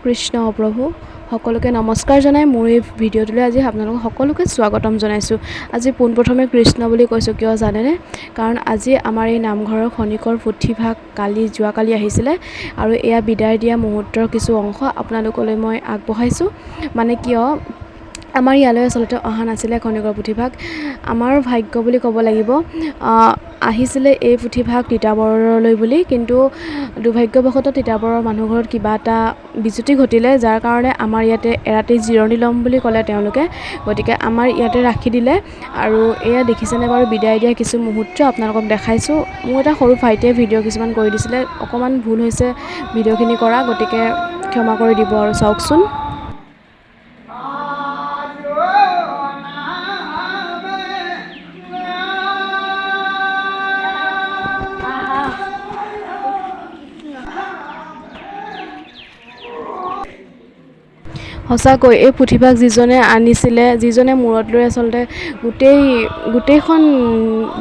কৃষ্ণ প্ৰভু সকলোকে নমস্কাৰ জনাই মোৰ এই ভিডিঅ'টোলৈ আজি আপোনালোকক সকলোকে স্বাগতম জনাইছোঁ। আজি পোনপ্ৰথমে কৃষ্ণ বুলি কৈছোঁ কিয় জানেনে? কাৰণ আজি আমাৰ এই নামঘৰৰ খনিকৰ পুথিভাগ যোৱাকালি আহিছিলে আৰু এয়া বিদায় দিয়া মুহূৰ্তৰ কিছু অংশ আপোনালোকলৈ মই আগবঢ়াইছোঁ। মানে কিয় আমাৰ ইয়ালৈ আচলতে অহা নাছিলে খনিকৰ পুথিভাগ, আমাৰ ভাগ্য বুলি ক'ব লাগিব। আহিছিলে এই পুথিভাগ তিতাবৰলৈ বুলি, কিন্তু দুৰ্ভাগ্যবশতঃ তিতাবৰৰ মানুহ ঘৰত কিবা এটা বিজুতি ঘটিলে, যাৰ কাৰণে আমাৰ ইয়াতে এৰাতি জিৰণি ল'ম বুলি ক'লে তেওঁলোকে। গতিকে আমাৰ ইয়াতে ৰাখি দিলে আৰু এয়া দেখিছেনে বাৰু বিদায় দিয়া কিছু মুহূৰ্ত আপোনালোকক দেখাইছোঁ। মোৰ এটা সৰু ভাইটিয়ে ভিডিঅ' কিছুমান কৰি দিছিলে, অকণমান ভুল হৈছে ভিডিঅ'খিনি কৰা, গতিকে ক্ষমা কৰি দিব আৰু চাওকচোন। সঁচাকৈ এই পুথিভাগ যিজনে আনিছিলে, যিজনে মূৰত লৈ আচলতে গোটেইখন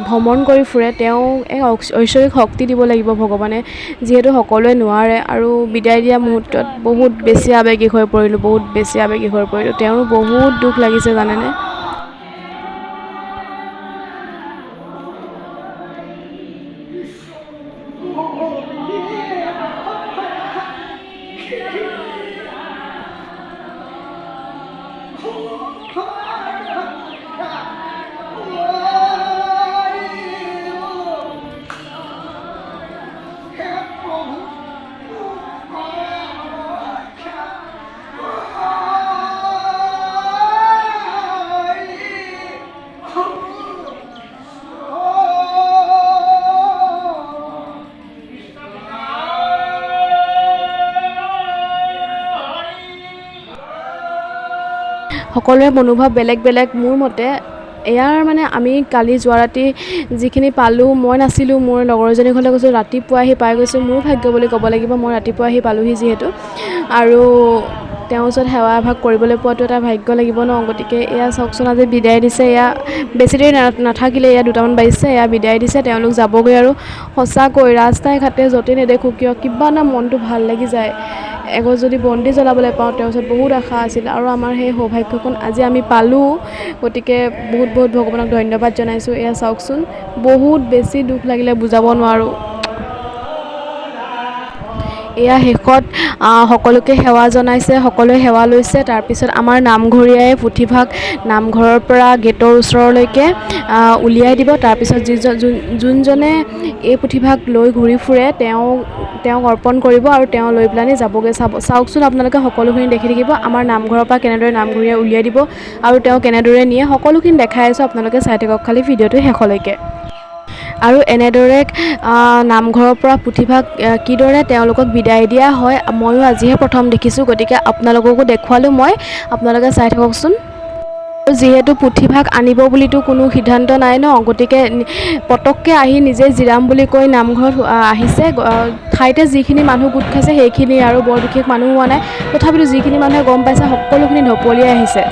ভ্ৰমণ কৰি ফুৰে, তেওঁ এক ঐশ্বৰিক শক্তি দিব লাগিব ভগৱানে, যিহেতু সকলোৱে নোৱাৰে। আৰু বিদায় দিয়া মুহূৰ্তত বহুত বেছি আৱেগিক হৈ পৰিলোঁ। তেওঁৰো বহুত দুখ লাগিছে জানেনে? সকলোৰে মনোভাৱ বেলেগ বেলেগ। মোৰ মতে ইয়াৰ মানে আমি কালি যোৱা ৰাতি যিখিনি পালোঁ, মই নাছিলোঁ, মোৰ লগৰ এজনীৰ ঘৰলৈ গৈছোঁ, ৰাতিপুৱা আহি পাই গৈছোঁ। মোৰ ভাগ্য বুলি ক'ব লাগিব, মই ৰাতিপুৱা আহি পালোঁহি যিহেতু, আৰু তেওঁৰ ওচৰত সেৱা এভাগ কৰিবলৈ পোৱাটো এটা ভাগ্য লাগিব ন। গতিকে এয়া চাওকচোন, আজি বিদায় দিছে। এয়া বেছি দেৰি নাথাকিলে, এয়া 2টামান বাজিছে, এয়া বিদায় দিছে, তেওঁলোক যাবগৈ। আৰু সঁচাকৈ ৰাস্তাই ঘাটে য'তেই নেদেখোঁ কিয় কিবা এটা মনটো ভাল লাগি যায়। এগছ যদি বন্তি জ্বলাবলৈ পাওঁ, তেওঁৰ ওচৰত বহুত আশা আছিল আৰু আমাৰ সেই সৌভাগ্যকণ আজি আমি পালোঁ। গতিকে বহুত বহুত ভগৱানক ধন্যবাদ জনাইছোঁ। এয়া চাওকচোন, বহুত বেছি দুখ লাগিলে, বুজাব নোৱাৰোঁ। এয়া শেষত সকলোকে সেৱা জনাইছে, সকলোৱে সেৱা লৈছে। তাৰপিছত আমাৰ নামঘৰীয়াই পুথিভাগ নামঘৰৰ পৰা গেটৰ ওচৰলৈকে উলিয়াই দিব। তাৰপিছত যোনজনে এই পুথিভাগ লৈ ঘূৰি ফুৰে, তেওঁক অৰ্পণ কৰিব আৰু তেওঁ লৈ পেলানি যাবগৈ। চাওকচোন আপোনালোকে, সকলোখিনি দেখি থাকিব আমাৰ নামঘৰৰ পৰা কেনেদৰে নামঘৰীয়াই উলিয়াই দিব আৰু তেওঁ কেনেদৰে নিয়ে, সকলোখিনি দেখাই আছোঁ। আপোনালোকে চাই থাকক খালি ভিডিঅ'টো শেষলৈকে। আৰু এনেদৰে নামঘৰৰ পৰা পুথিভাগ কিদৰে তেওঁলোকক বিদায় দিয়া হয়, ময়ো আজিহে প্ৰথম দেখিছোঁ। গতিকে আপোনালোককো দেখুৱালোঁ মই, আপোনালোকে চাই থাককচোন। যিহেতু পুথিভাগ আনিব বুলিতো কোনো সিদ্ধান্ত নাই ন, গতিকে পটককৈ আহি নিজে জিৰাম বুলি কৈ নামঘৰত আহিছে। ঠাইতে যিখিনি মানুহ গোট খাইছে সেইখিনি, আৰু বৰ বিশেষ মানুহ হোৱা নাই। তথাপিতো যিখিনি মানুহে গম পাইছে, সকলোখিনি ঢপলিয়াই আহিছে।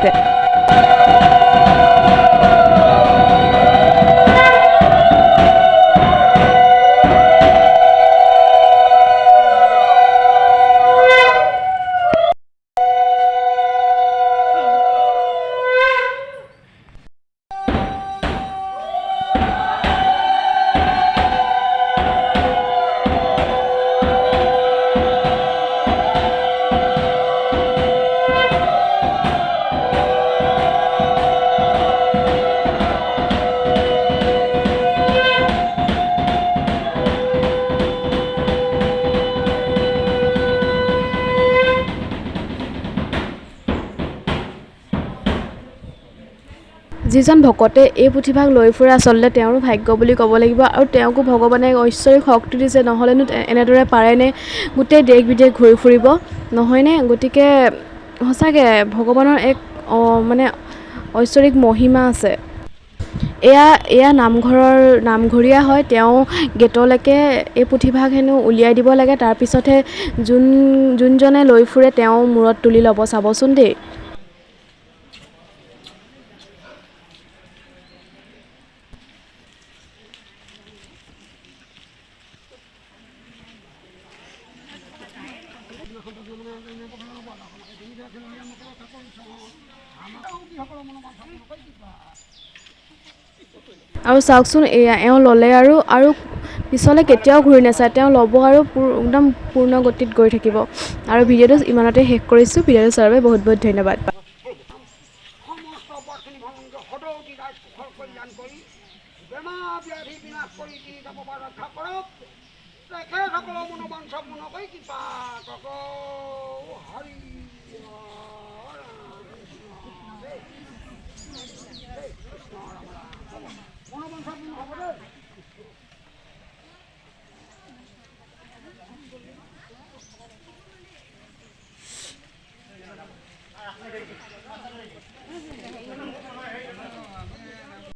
যিজন ভকতে এই পুথিভাগ লৈ ফুৰে, আচলতে তেওঁৰো ভাগ্য বুলি ক'ব লাগিব। আৰু তেওঁকো ভগৱানে ঐশ্বৰিক শক্তি দিছে, নহ'লেনো এনেদৰে পাৰেনে গোটেই দেশ বিদেশ ঘূৰি ফুৰিব, নহয়নে? গতিকে সঁচাকৈ ভগৱানৰ এক মানে ঐশ্বৰিক মহিমা আছে। এয়া নামঘৰীয়া হয়, তেওঁ গেটলৈকে এই পুথিভাগ হেনো উলিয়াই দিব লাগে। তাৰপিছতহে যোনজনে লৈ ফুৰে তেওঁ মূৰত তুলি ল'ব, চাবচোন দেই। আৰু চাওকচোন এয়া এওঁ ল'লে আৰু পিছলৈ কেতিয়াও ঘূৰি নাচায়। তেওঁ ল'ব আৰু একদম পূৰ্ণ গতিত গৈ থাকিব। আৰু ভিডিঅ'টো ইমানতে শেষ কৰিছোঁ। ভিডিঅ'টো চোৱাৰ বাবে বহুত বহুত ধন্যবাদ। সমস্ত পাৰ্থিনী ভংগ সদৌতি ৰাজ কুশল কল্যাণ কৰি বেমাৰ ব্যাধি বিনাশ কৰি তিনি তাপৰ ৰক্ষা কৰক। তেখেতসকলৰ মনোবাঞ্ছা পূৰ্ণ কৰি কৃপা কৰক। হৰি কৃষ্ণ ৰাম ৰাম মনোবাঞ্ছা পূৰ্ণ হ'ব দেই।